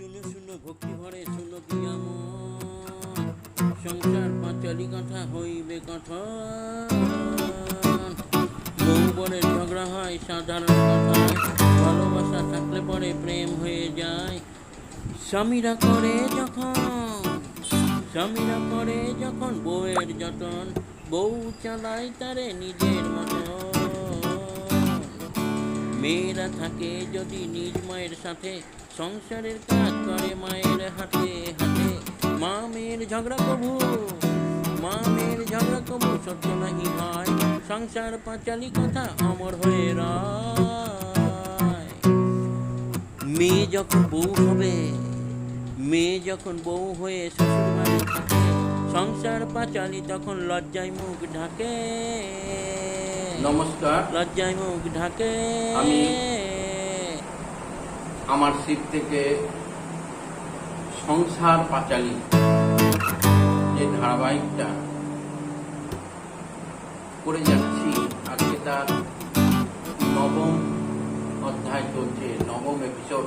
শুনো শুনো ভক্তি ভরে শুনো কি আমার সংসার পাঁচালি কথা হইবে কঠোর। বউ বরের ঝগড়া হয় সাধারণ কথায়, ভালোবাসা থাকলে পরে প্রেম হয়ে যায়। স্বামীরা করে যখন বউয়ের যতন, বউ চালায় তারে নিজের মতন। মেয়েরা থাকে যদি নিজ মায়ের সাথে, সংসারের কাজ করে মায়ের হাতে হাতে। মা মেয়ের ঝগড়া কবু সত্য নাহি হয়, সংসার পাঁচালি কথা অমর হয়ে রয়। মেয়ে যখন বউ হয়ে শ্বশুর বাড়ি থাকে, সংসার পাঁচালি তখন লজ্জায় মুখ ঢাকে। নমস্কার, লজ্জায় মুখ ঢাকে। আমি আমার সিট থেকে সংসার পাঁচালী যে ধারাবাহিকটা করে যাচ্ছি, আজকে তার নবম অধ্যায় চলছে, নবম এপিসোড।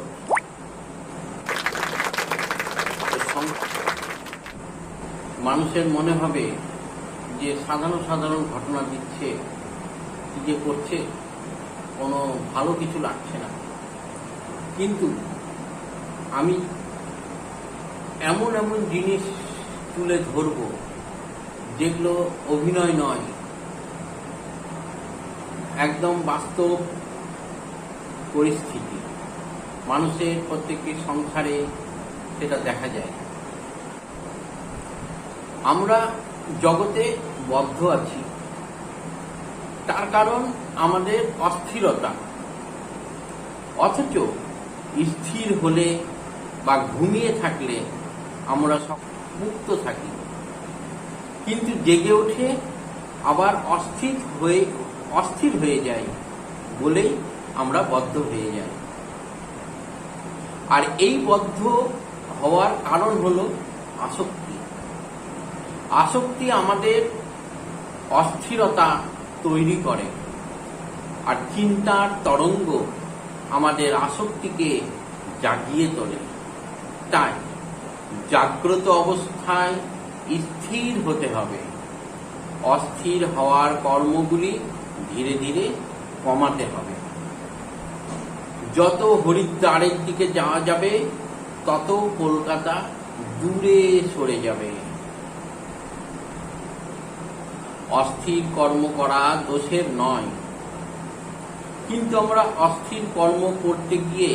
মানুষের মনে হবে যে সাধারণ ঘটনা দিচ্ছে, কি যে করছে, কোনো ভালো কিছু লাগছে না। কিন্তু আমি এমন জিনিস তুলে ধরব যেগুলো অভিনয় নয়, একদম বাস্তব পরিস্থিতি। মানুষের প্রত্যেকের সংসারে সেটা দেখা যায়। আমরা জগতে বদ্ধ আছি, তার কারণ আমাদের অস্থিরতা। অথচ স্থির হলে বা ঘুমিয়ে থাকলে আমরা সব মুক্ত থাকি, কিন্তু জেগে উঠে আবার অস্থির হয়ে যাই বলেই আমরা বদ্ধ হয়ে যাই। আর এই বদ্ধ হওয়ার কারণ হলো আসক্তি। আসক্তি আমাদের অস্থিরতা তৈরি করে, আর চিন্তার তরঙ্গ আমাদের আসক্তিকে জাগিয়ে তোলে। তাই জাগ্রত অবস্থায় স্থির হতে হবে। অস্থির হওয়ার কর্মগুলি ধীরে ধীরে কমাতে হবে। যত হরিদ্বারের দিকে যাওয়া যাবে, তত কলকাতা দূরে সরে যাবে। অস্থির কর্ম করা দোষের নয়, কিন্তু আমরা অস্থির কর্ম করতে গিয়ে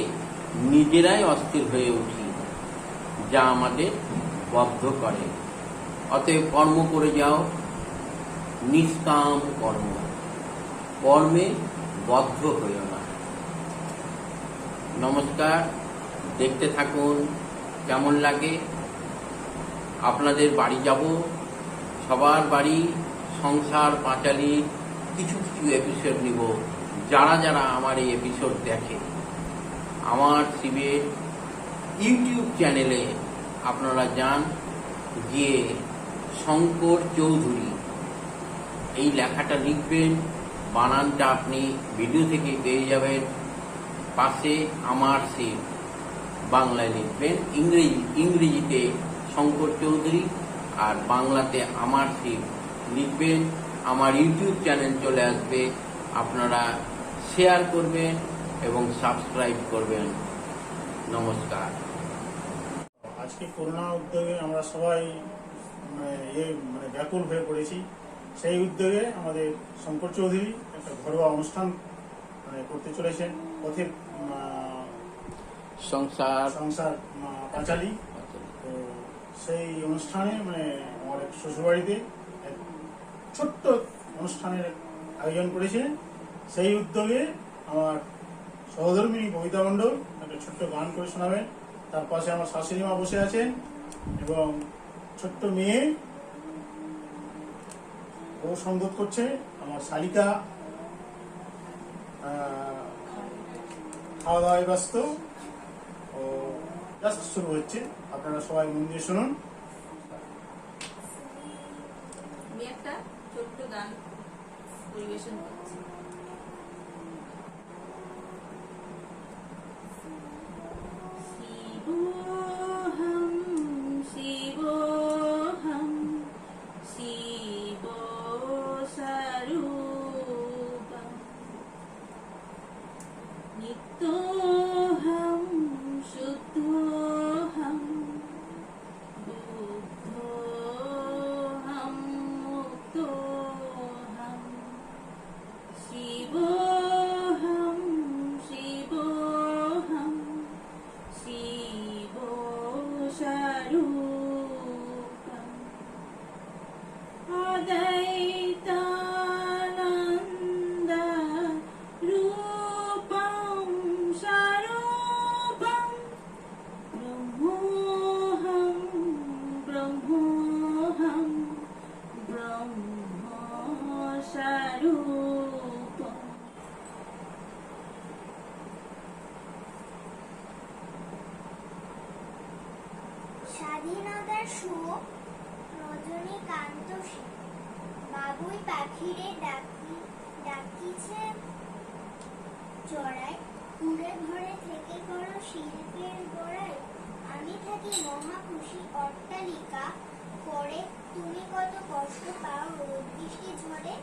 নিজেরাই অস্থির হয়ে উঠি, যা আমাদের বদ্ধ করে। অতএব কর্ম করে যাও, নিষ্কাম কর্ম, কর্মে বদ্ধ হইও না। নমস্কার, দেখতে থাকুন কেমন লাগে। আপনাদের বাড়ি যাব, সবার বাড়ি সংসার পাঁচালীর কিছু এপিসোড নিব। যারা আমার এই এপিসোড দেখে, আমার শিবের ইউটিউব চ্যানেলে আপনারা যান, গিয়ে শঙ্কর চৌধুরী এই লেখাটা লিখবেন। বানানটা আপনি ভিডিও থেকে পেয়ে যাবেন। পাশে আমার শিব বাংলায় লিখবেন, ইংরেজিতে শঙ্কর চৌধুরী আর বাংলাতে আমার শিব লিখবেন। আমার ইউটিউব চ্যানেল চলে আসবে, আপনারা শেয়ার করবেন এবং সাবস্ক্রাইব করবেন। নমস্কার। আজকে করোনা উদ্যোগে আমরা সবাই ব্যাকুল হয়ে পড়েছি। সেই উদ্যোগে আমাদের শঙ্কর চৌধুরী একটা ঘরোয়া অনুষ্ঠান করতে চলেছেন, পথের সংসার পাঁচালী। তো সেই অনুষ্ঠানে আমার এক শ্বশুরবাড়িতে এক ছোট্ট অনুষ্ঠানের আয়োজন করেছে। সেই উদ্যোগে আমার সহধর্মিনী ববিতা মণ্ডল একটা ছোট্ট গান করে শোনাবেন। তার পাশে আমার শাশুড়ি মা বসে আছেন এবং ছোট্ট মেয়ে ও সংগত করছে। আমার শালিকা খাওয়া দাওয়ায় ব্যস্ত। ও জাস্ট শুরু হচ্ছে, আপনারা সবাই মন দিয়ে শুনুন। আমি একটা ছোট্ট গান পরিবেশন করছি। শিব স্বাধীনতার সুখ রজনীকান্ত সেন। বাবুই পাখিরে ডাকিছে চড়াই, কুড়ে ঘরে থেকে করো শিল্পের গোড়ায়। আমি থাকি মহা খুশি অট্টালিকা করে, তুমি কত কষ্ট পাও রোদ বৃষ্টি ঝড়ে।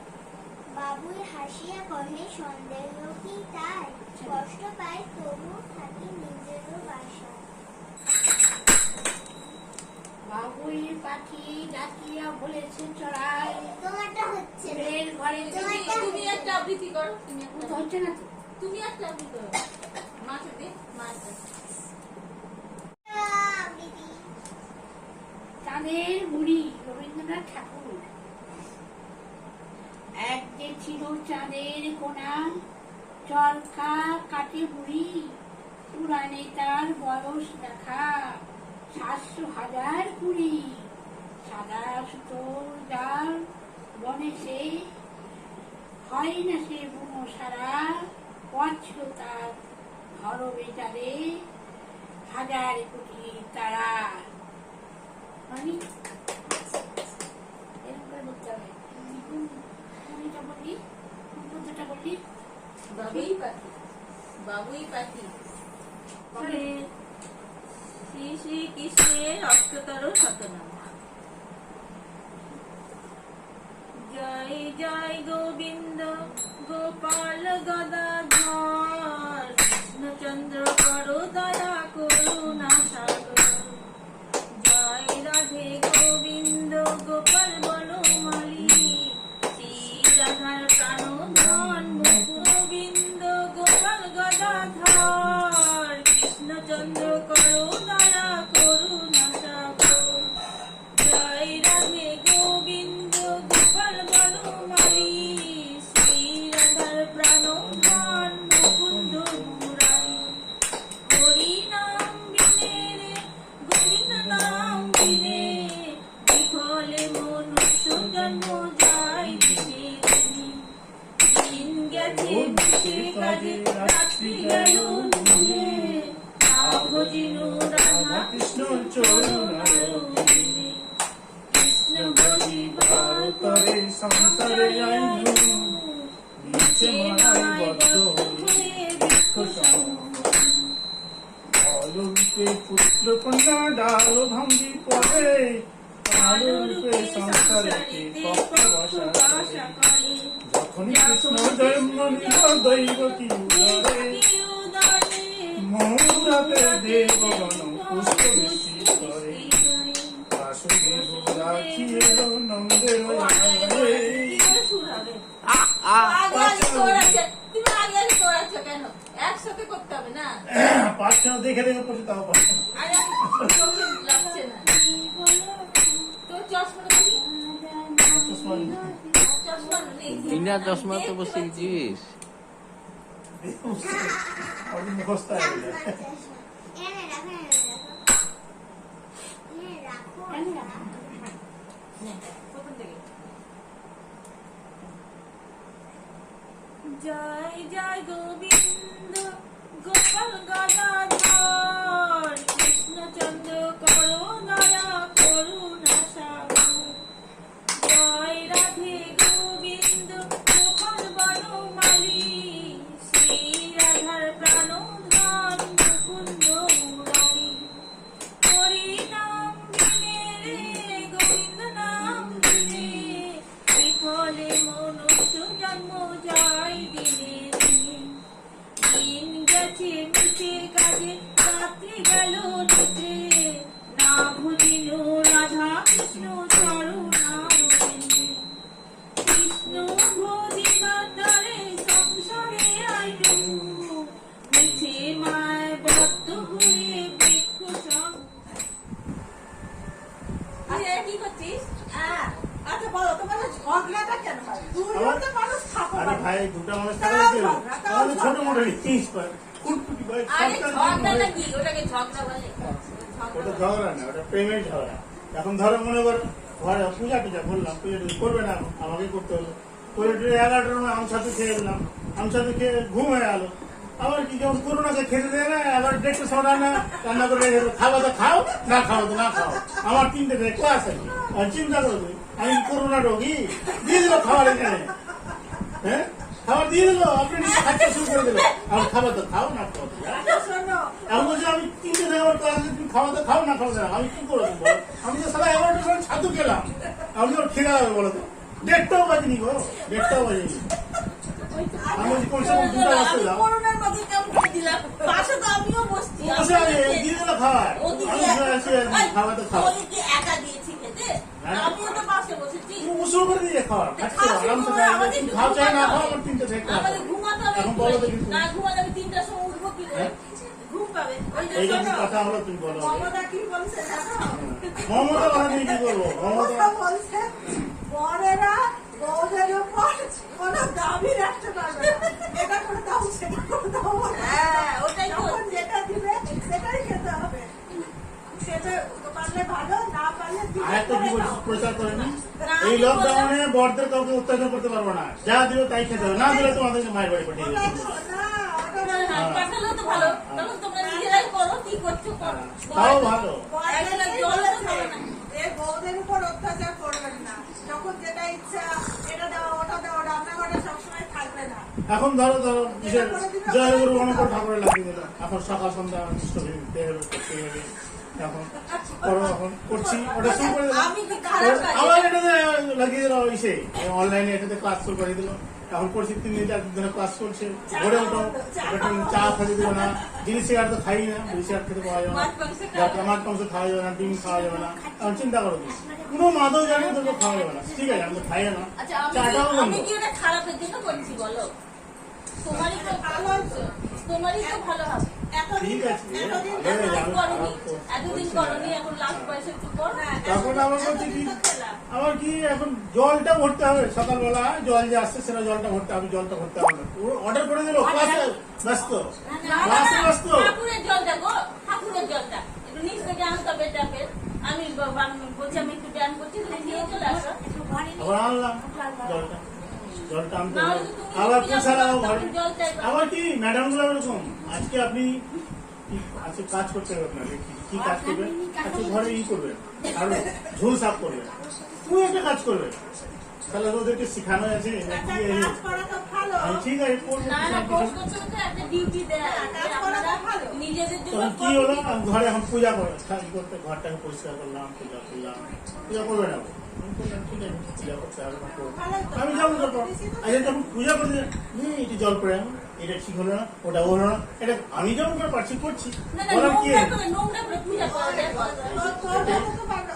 বাবুই হাসিয়া কহে সন্দেহ কি তাই, কষ্ট পাই তবু থাকি নিজেরও বাসায়। বাবুই পাখি ডাকিয়া বলেছে চড়াই, তোমারটা হচ্ছে না। কুড়ের ঘরে তোমারটা তুমি একটা আবৃত্তি করো, তো হচ্ছে না তো। তুমি একটা আবৃত্তি করো। মাকে দে, মাকে। আবৃত্তি। চাঁদের বুড়ি রবীন্দ্রনাথ ঠাকুর। এক যে ছিল চাঁদের কোনা, চরকা কাটে বুড়ি, পুরাণে তার বয়স দেখা 700,000 সাদা সুতোর জাল বনে সে, হয় না সে বুনো সারা, পছল তার ঘর বেচারে 1,000 কোটি তারা। মানে এরকম করে বলতে হবে। কোনটা বললি, কোন পদ্যটা বললি? বাবুই পাখি, বাবুই পাখি। বলে শ্রী শ্রী কৃষ্ণের 813 জয় জয় গোবিন্দ গোপাল গদাধর, কৃষ্ণচন্দ্র করো দয়া করুণা সাগর। জয় রাধে গোবিন্দ গোপাল বনমালী, শ্রী রাধার প্রাণধন গোবিন্দ গোপাল গদাধর, কৃষ্ণচন্দ্র করো দয়া করুণা সাগর। জয় রাধে গোবিন্দ গোপাল বনমালী, শ্রী রাধার প্রাণধন মুকুন্দ মুরারি। হরি নাম বিনে রে গোবিন্দ নাম বিনে, বিফলে মনুষ্য জন্ম যায় দিনে দিনে। দিন গেছে বিশে কাজে রাত্রি গেল দিনে, না ভজিনু রাধা কৃষ্ণ চরণ দিনে। কৃষ্ণ বলিবার করে সংসারে আইনু, নিচে মানায় বদ্ধ হয়ে বৃক্ষ সমূহ। অলরূপে পুত্র কন্যা ডাল ভাঙ্গি পড়ে, আলোরূপে সংসারেতে পক্ষ বসা করে। যখনই কৃষ্ণ জন্ম নিল দৈবকী উদরে, মৌরাতে দেবগণ পুষ্প বৃষ্টি করে। বাসুদেব রাখি এলো নন্দের আদরে। তুমি আগে আগে দৌড়াচ্ছ কেন? একসাথে করতে হবে না। পাঁচটা দেখে দেখে পড়ছে তাও পারছে না। আরে চোখে লাগছে না। তোর চশমাটা দেখি। চশমা নেই। চশমা নেই। বিনা চশমা তো বসেছিস। আমি মুখস্থ হয়ে যায়। এনে রাখো, এনে রাখো, এনে রাখো। নে, প্রথম থেকে। জয় জয় গোবিন্দ গোপাল গদাধর, কৃষ্ণচন্দ্র করো দয়া করুণা সাগর। জয় রাধে গোবিন্দ গোপাল বনমালী, শ্রী রাধার প্রাণধন মুকুন্দ মুরারি। হরি নাম বিনে রে গোবিন্দ নাম বিনে, বিফলে মনুষ্য জন্ম যায় দিনে দিনে। দিন গেছে মিছে কাজে রাত্রি গেল নিতে, না ভজিল রাধা কৃষ্ণ চরণারবিন্দে। কৃষ্ণ ভজিবার দ্বারে সংসারে আইলু, মিছে মায় বদ্ধ হয়ে বৃক্ষ কি করছিস? আচ্ছা বলো, তোমার ঝগড়াটা কেন হয়? তুইও তো মানুষ থাকো। আরে ভাই দুটা মানুষ থাকলে আমাদের ছোট মোটো জিনিস পায়। কুটকুটি ভাই আরে সবটা ঝগড়াটা কি? ওটাকে ঝগড়া বলে? ওটা ঝগড়া না, ওটা প্রেমের ঝগড়া। এখন ধরো মনে কর ঘরে পূজা টুজা করলাম, পূজা টুজা করবে না, আমাকে করতে হলো। করে টুজে 11টার সময় আমসাথে খেয়ে এলাম, আমসাথে খেয়ে ঘুম হয়ে গেলো। আবার কি যেমন করোনাকে খেতে দেয় না, আবার দেখতে শোনা না, রান্না করে রেখে দেয়। খাওয়া তো খাও, না খাও তো না খাও। আমার 3টে ক্লাস আছে, আর চিন্তা করো তুমি, আমি করোনা রোগী, দিয়ে দিল খাবার এখানে, হ্যাঁ খাবার দিয়ে দিল, আপনি নিজে খাচ্ছে শুরু করে দিল। আমার খাবার তো খাও, না খাও তো যাও। আচ্ছা, শোনো, এখন বলছি আমি 3টে আমার ক্লাস আছে, তুমি খাওয়া তো খাও, না খাও না, আমি কি করবো বলো? আমি তো সারা 11টার সময় ছাতু খেলাম, আমি ওর খেয়ে যাবে বলো তো? 1:30টাও বাজেনি গো, 1:30টাও বাজেনি। আমি বলছি কোন সময় 2টা বাজতে আমি যাও, করোনার মধ্যে কেমন করে দিলাম? পাশে তো আমিও বসছি। বসে আছে, দিয়ে দিল খাবার, আমি শুয়ে আছি, খাওয়া তো খাও। ওদেরকে একা দিয়েছি খেতে, আমিও তো পাশে বসেছি। তুমি উসুল করে দিয়ে খাওয়া, খাচ্ছে আরামসে খাওয়া, তুমি খাও চাই না খাও, আমার 3টে থেকে খাওয়া। আমাদের ঘুমাতে হবে এখন একটু। বলো তো কিন্তু। না ঘুমালে আমি 3টার সময় উঠবো কি করে? হ্যাঁ? ঘুম পাবে। ওই যে এই যে শোনো, কথা হলো তুমি বলো। মমতা কি বলছে জানো? মমতা কথা তুমি কি করবো? মমতা মমতা বলছে, বরেরা বউদের উপর কোনো দাবি রাখতে পারবে না। এটা করে দাও, সেটা করে দাও। হ্যাঁ, ওটাই তো। যখন যেটা দিবে সেটাই খেতে হবে। খেতে পারলে ভালো, না পারলে আর একটা কি বলছি, প্রচার করেনি, না, এই আমি লকডাউনে বরদের কাউকে অত্যাচার করতে পারবো না, যা দিবে তাই খেতে হবে, না দিলে তোমাদেরকে মায়ের বাড়ি পাঠিয়ে দেবে। পাঠালেও তো ভালো। তখন তোমরা নিজেরাই করো, কি করছো করো। তাও ভালো। এক গ্লাস জল তো খাবে না। এই বউদের উপর অত্যাচার করবেন না। যখন যেটা ইচ্ছা, এটা দাও, ওটা দাও, রান্নাঘরে সবসময় থাকবে না। এখন ধরো কিসের জয়গুরু অনুকূল ঠাকুরের লাগিয়ে দিল, এখন সকাল সন্ধ্যা নিষ্ঠ দিতে হবে, করতে হবে। এখন করো, এখন করছি, ওটা শুরু করে দিলাম। আমি কি খারাপ কাজ? আবার এটাতে লাগিয়ে দিল, ইসে অনলাইনে এটাতে ক্লাস শুরু করে দিল। এখন করছি 3 দিন 4 দিন ধরে ক্লাস করছে, ভোরে উঠো, একটু চা খাইতে দিল না, জিনিস সিগারেট তো খাই না, বিড়ি সিগারেট খেতে পাওয়া যাবে না, মাছ মাংস খাওয়া যাবে না, ডিম খাওয়া যাবে না। এখন চিন্তা করো তুমি, কোনো মাদক জানি তোকে খাওয়া যাবে না, ঠিক আছে আমি তো খাই না, আচ্ছা, চাটাও বন্ধ। আমি কি ওটা খারাপের জন্য করছি বলো? তোমারই তো ভালো হচ্ছে, তোমারই তো ভালো হবে। ঠিক আছে, এতদিন ভালো হয়ে যাবে, করনি, খারাপ তো এতদিন করছি করনি, না। এখন লাস্ট বয়সে একটু করো না। তখন আবার বলছি কি, এতদিন তো খেলাম। আবার কি এখন জলটা ভরতে হবে, সকালবেলা জল যে আসছে সেটা জলটা ভরতে হবে, জলটা ভরতে হবে না, অর্ডার করে দিল, ক্লাসে ব্যস্ত, ক্লাসে ব্যস্ত। ঠাকুরের জলটা গো, ঠাকুরের জলটা একটু নিচ থেকে আনতে হবে ট্যাপের। আমি বলছি আমি একটু ব্যায়াম করছি, তুমি নিয়ে চলে আসো। আবার আনলাম জলটা, জলটা আনতে না হবে, হলে তো তুমি আবার পূজা পুষালাম করো, ঘরে। তখন জল চাইবে। আবার কি ম্যাডাম গুলো এরকম, আজকে আপনি আজকে কাজ করতে হবে আপনাকে, কি কাজ করবেন, আজকে ঘরে করবেন, আর ঝোল সাফ করবেন, তুমি একটা কাজ করবে, তাহলে ওদেরকে শিখানো আছে নাকি এই- কাজ করা তো ভালো। আমি ঠিক আছে করবো, না না, কোর্স করতে করতে একটা ডিউটি দেয়। হ্যাঁ, কাজ করা তো ভালো। নিজেদের জন্য তখন কি হলো, আমি ঘরে এখন পূজা করে করতে ঘরটাকে পরিষ্কার করলাম, পূজা করলাম, পূজা করবে না বলে। আমি বললাম, ঠিক আছে, পূজা করতে হবে না, করবো। আমি যেমন করবো, আচ্ছা যখন পূজা করতে এটি জল পড়ে এখন, এটা ঠিক হলো না, ওটা হলো না, এটা আমি যেমন করে পারছি করছি, না না, বলার কি আছে? নোংরা করে পূজা করা যায়।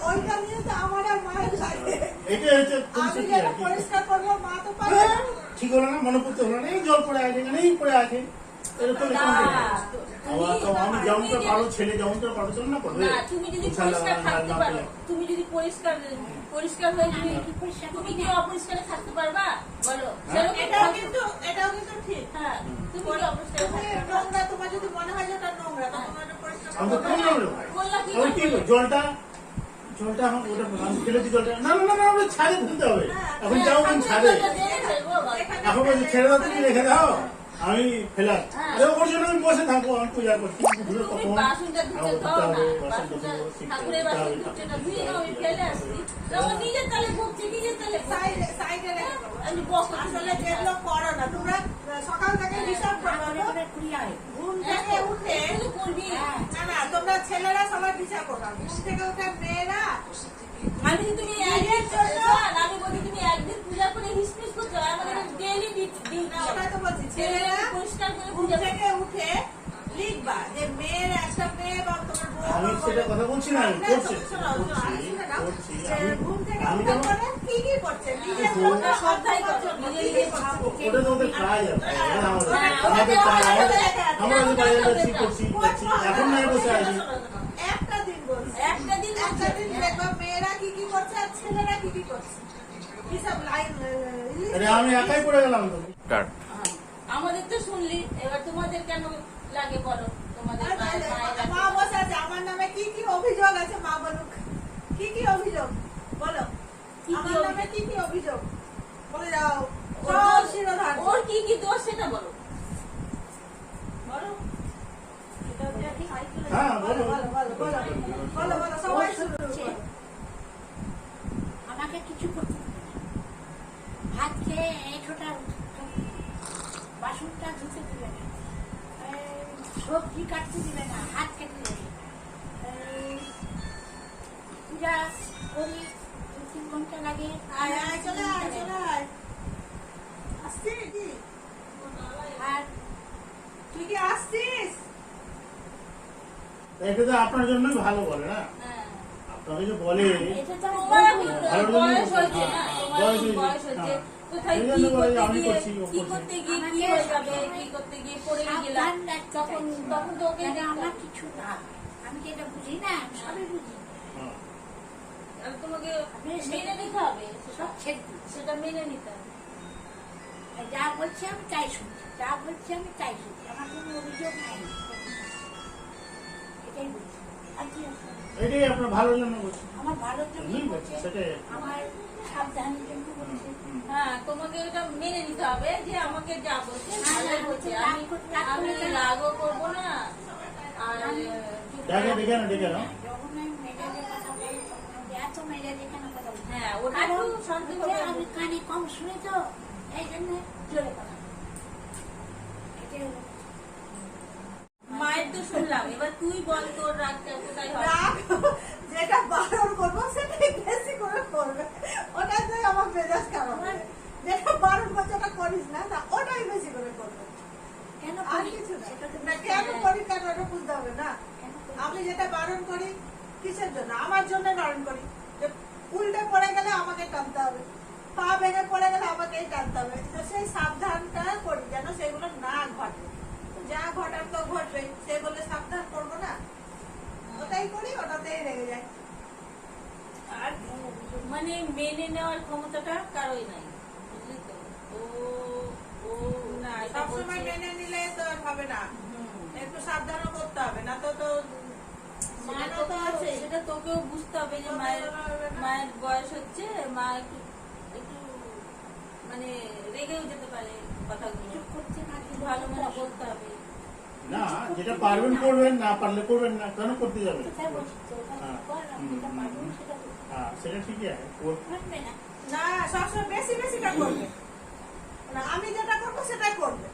ওইটা নিয়ে তো আমার আর মায়ের লাগে। এটা হচ্ছে খুব আমি সত্যি যেটা আর কি। পরিষ্কার করবো, মা তো পারবে হ্যাঁ, না। ঠিক হলো না, মনে করতে হলো না, এই জল পড়ে আছে, এখানেই পড়ে আছে, এরকম না, আবার তো আমি যেমন করে পারো, ছেলে যেমন করে পারো চল না করবে, না, তুমি যদি উঠালাম, পরিষ্কার থাকতে রান্না পারো, করলাম। তুমি যদি পরিষ্কার হয়ে তুমি কি অপরিষ্কারে থাকতে পারবা বলো? এটাও কিন্তু ঠিক। হ্যাঁ, তুমি কি অপরিষ্কার নোংরা, তোমার যদি মনে হয় যে ওটা নোংরা, তখন ওটা পরিষ্কার আমি তো কোন নোংরা ভাই। করলা কি আমি কি করবো? জলটা এখন ওটা আমি ফেলে দিই জলটা, না না না না, ওটা ছাদে দিতে হবে, এখন যাও কোন ছাদে, এখন বলছি ছেড়ে দাও, তুমি রেখে দাও, আমি ফেলা, আরে ওর জন্য আমি বসে থাকবো, আমি পূজা করছি, ঘুরে তুমি কখন বাসনটা ধুতে আমার দাও ধুতে না, হবে, বাসন ধুতে হবে, শিখতে ঠাকুরের হবে, বাসন ধুতেটা ধুয়ে দাও, আমি ফেলে আসছি। তখন নিজের তালে ভুগছি, নিজের তালে সাইডে রেখে দেবো। আমি বকো, আসলে যেগুলো করো না তোমরা, সকাল থেকে হিসাব করো, ঘুম থেকে উঠে করবি না, তোমরা ছেলেরা সবাই বিচার করো, ঘুম থেকে উঠে মেয়েরা, আমি তুমি একদিন আমি বলি তুমি একদিন পূজা করে হিসপিস করছো, আমাদের ডেইলি দিন না, ওটা তো বলছি ছেলেরা পরিষ্কার করে পূজা থেকে উঠে লিখবা যে মেয়ের একটা মেয়ে বা তোমার আমি সেটা কথা বলছি না, আমি করছি করছি ঘুম থেকে আমি উঠে যেমন করে কি কি করছে, নিজের জন্য সবটাই করছো, নিজে ভাবো। ওটা তো ওদের কাজ আছে, ওটা আমাদের কাজ, আমরা ওদের কাজে করছি করছি করছি, এখন নয় বসে আছি। একটা দিন দেখবা মেয়েরা কি কি করছে আর ছেলেরা কি কি করছে, হিসাব লাইন। আরে আমি একাই পড়ে গেলাম তো। আমাদের তো শুনলি, এবার তোমাদের কেন লাগে বলো? তোমাদের মা বসে আছে, আমার নামে কি কি অভিযোগ আছে, মা বলুক কি কি অভিযোগ বলো, আমার নামে কি কি অভিযোগ বলে যাও, ওর কি কি দোষ সেটা বলো। হ্যাঁ বলো বলো বলো বলো বলো বলো সবাই শুরু হচ্ছে, আমাকে কিছু করতে হবে না। ভাত খেয়ে এঁঠোটা বাসনটা ধুতে দিবে না, সবজি কাটতে দিবে না, হাত কেটে দেবে। পূজা করি 2-3 ঘন্টা লাগে। আয় আয় চলে আয় চলে আয় আসছিস কি? আর তুই কি আসছিস? এটা তো আপনার জন্যই ভালো বলে না, হ্যাঁ আপনাকে যে বলে এটা তো তোমার আমি এখন বলবো। বয়স হয়েছে না, তোমার বয়স এখন হয়েছে, বয়স হয়েছে। হ্যাঁ। কোথায় এই কি জন্য বলে যে করতে আমি গিয়ে করছি, ও কি করছে। করতে গিয়ে কি আমাকে হয়ে যাবে, সবসময় কি করতে গিয়ে পড়ে সাবধান গেলাম, রাখতে তখন চাইছি। তখন তো ওকে কেন দেখতে আমার হবে। কিছু না, আমি কি এটা বুঝি না, আমি সবই বুঝি। হ্যাঁ। আর তোমাকে আপনি মেনে নিতে হবে, সব ছেড়ে দিই। সেটা মেনে নিতে হবে। যা বলছি আমি তাই শুনছি, যা বলছি আমি তাই শুনছি, আমার কোনো অভিযোগ নাই। এটাই বলছি, আর কি আছে? এটাই আপনার ভালোর জন্য বলছি। আমার ভালোর জন্য হুম, বলছে, সেটাই। আমার সাবধানের জন্য বলছে। হ্যাঁ তোমাকে ওটা মেনে নিতে হবে যে আমাকে যা বলছে ভালো বলছে, আমি আমি রাগও করবো না। আর ডেকে না ডেকে না যখন আমি মেজাজে কথা বলি তখন আমি এত মেজাজে কেন কথা বলি? হ্যাঁ ওটা কারণ একটু শান্তি হচ্ছে ভাবে আমি কানে কম শুনি তো, এই জন্য জোরে কথা বলি। এটাই হলো। মায়ের তো শুনলাম, এবার তুই বল তোর রাগটা কোথায় হয়। রাগ যেটা বারণ করবো সেটাই বেশি করে করবে, ওটাতে আমার মেজাজ খারাপ হয়। যেটা বারণ করছে ওটা করিস না, না ওটাই বেশি করে করবে, কেন আর করি? কিছু না। সেটা তো না বুঝতে কেন হবে। করি কেন ওটা বুঝতে হবে না। কেন করি? আমি যেটা বারণ করি কিসের জন্য, আমার জন্য বারণ করি যে উল্টে পড়ে গেলে আমাকে টানতে হবে, পা ভেঙে পড়ে গেলে আমাকেই টানতে হবে। তো সেই সাবধানটা করি যেন সেগুলো না ঘটে। তো যা ঘটার তো ঘটবে, সে বলে সাবধান করবো না, ওটাই করি, ওটাতেই রেগে যায়। আর মানে মেনে নেওয়ার ক্ষমতাটা কারোই নাই, বুঝলি তো। ও ও না এটা সবসময় বলছে। মেনে নিলে তো আর হবে না, হুম। একটু সাবধানও করতে হবে, না তো তো সেটা মানও তো তোকেও- আছে। সেটা তোকেও বুঝতে হবে যে মায়ের বয়স হচ্ছে, মা একটু একটু মানে রেগেও যেতে পারে, কথাগুলো চুপ করতে না একটু দিলে ভালো তো মনে অসুবিধা। বলতে হবে। না, যেটা পারবেন করবেন, না পারলে করবেন না, কেন করতে যাবেন? কোথায় বলছি তো, ওটা হ্যাঁ। কর, আমি যেটা পারবো সেটা করতে হ্যাঁ, সেটা ঠিকই আছে। পারবে না। না সবসময় বেশি বেশিটা করবে না, আমি যেটা করবো সেটাই করবে।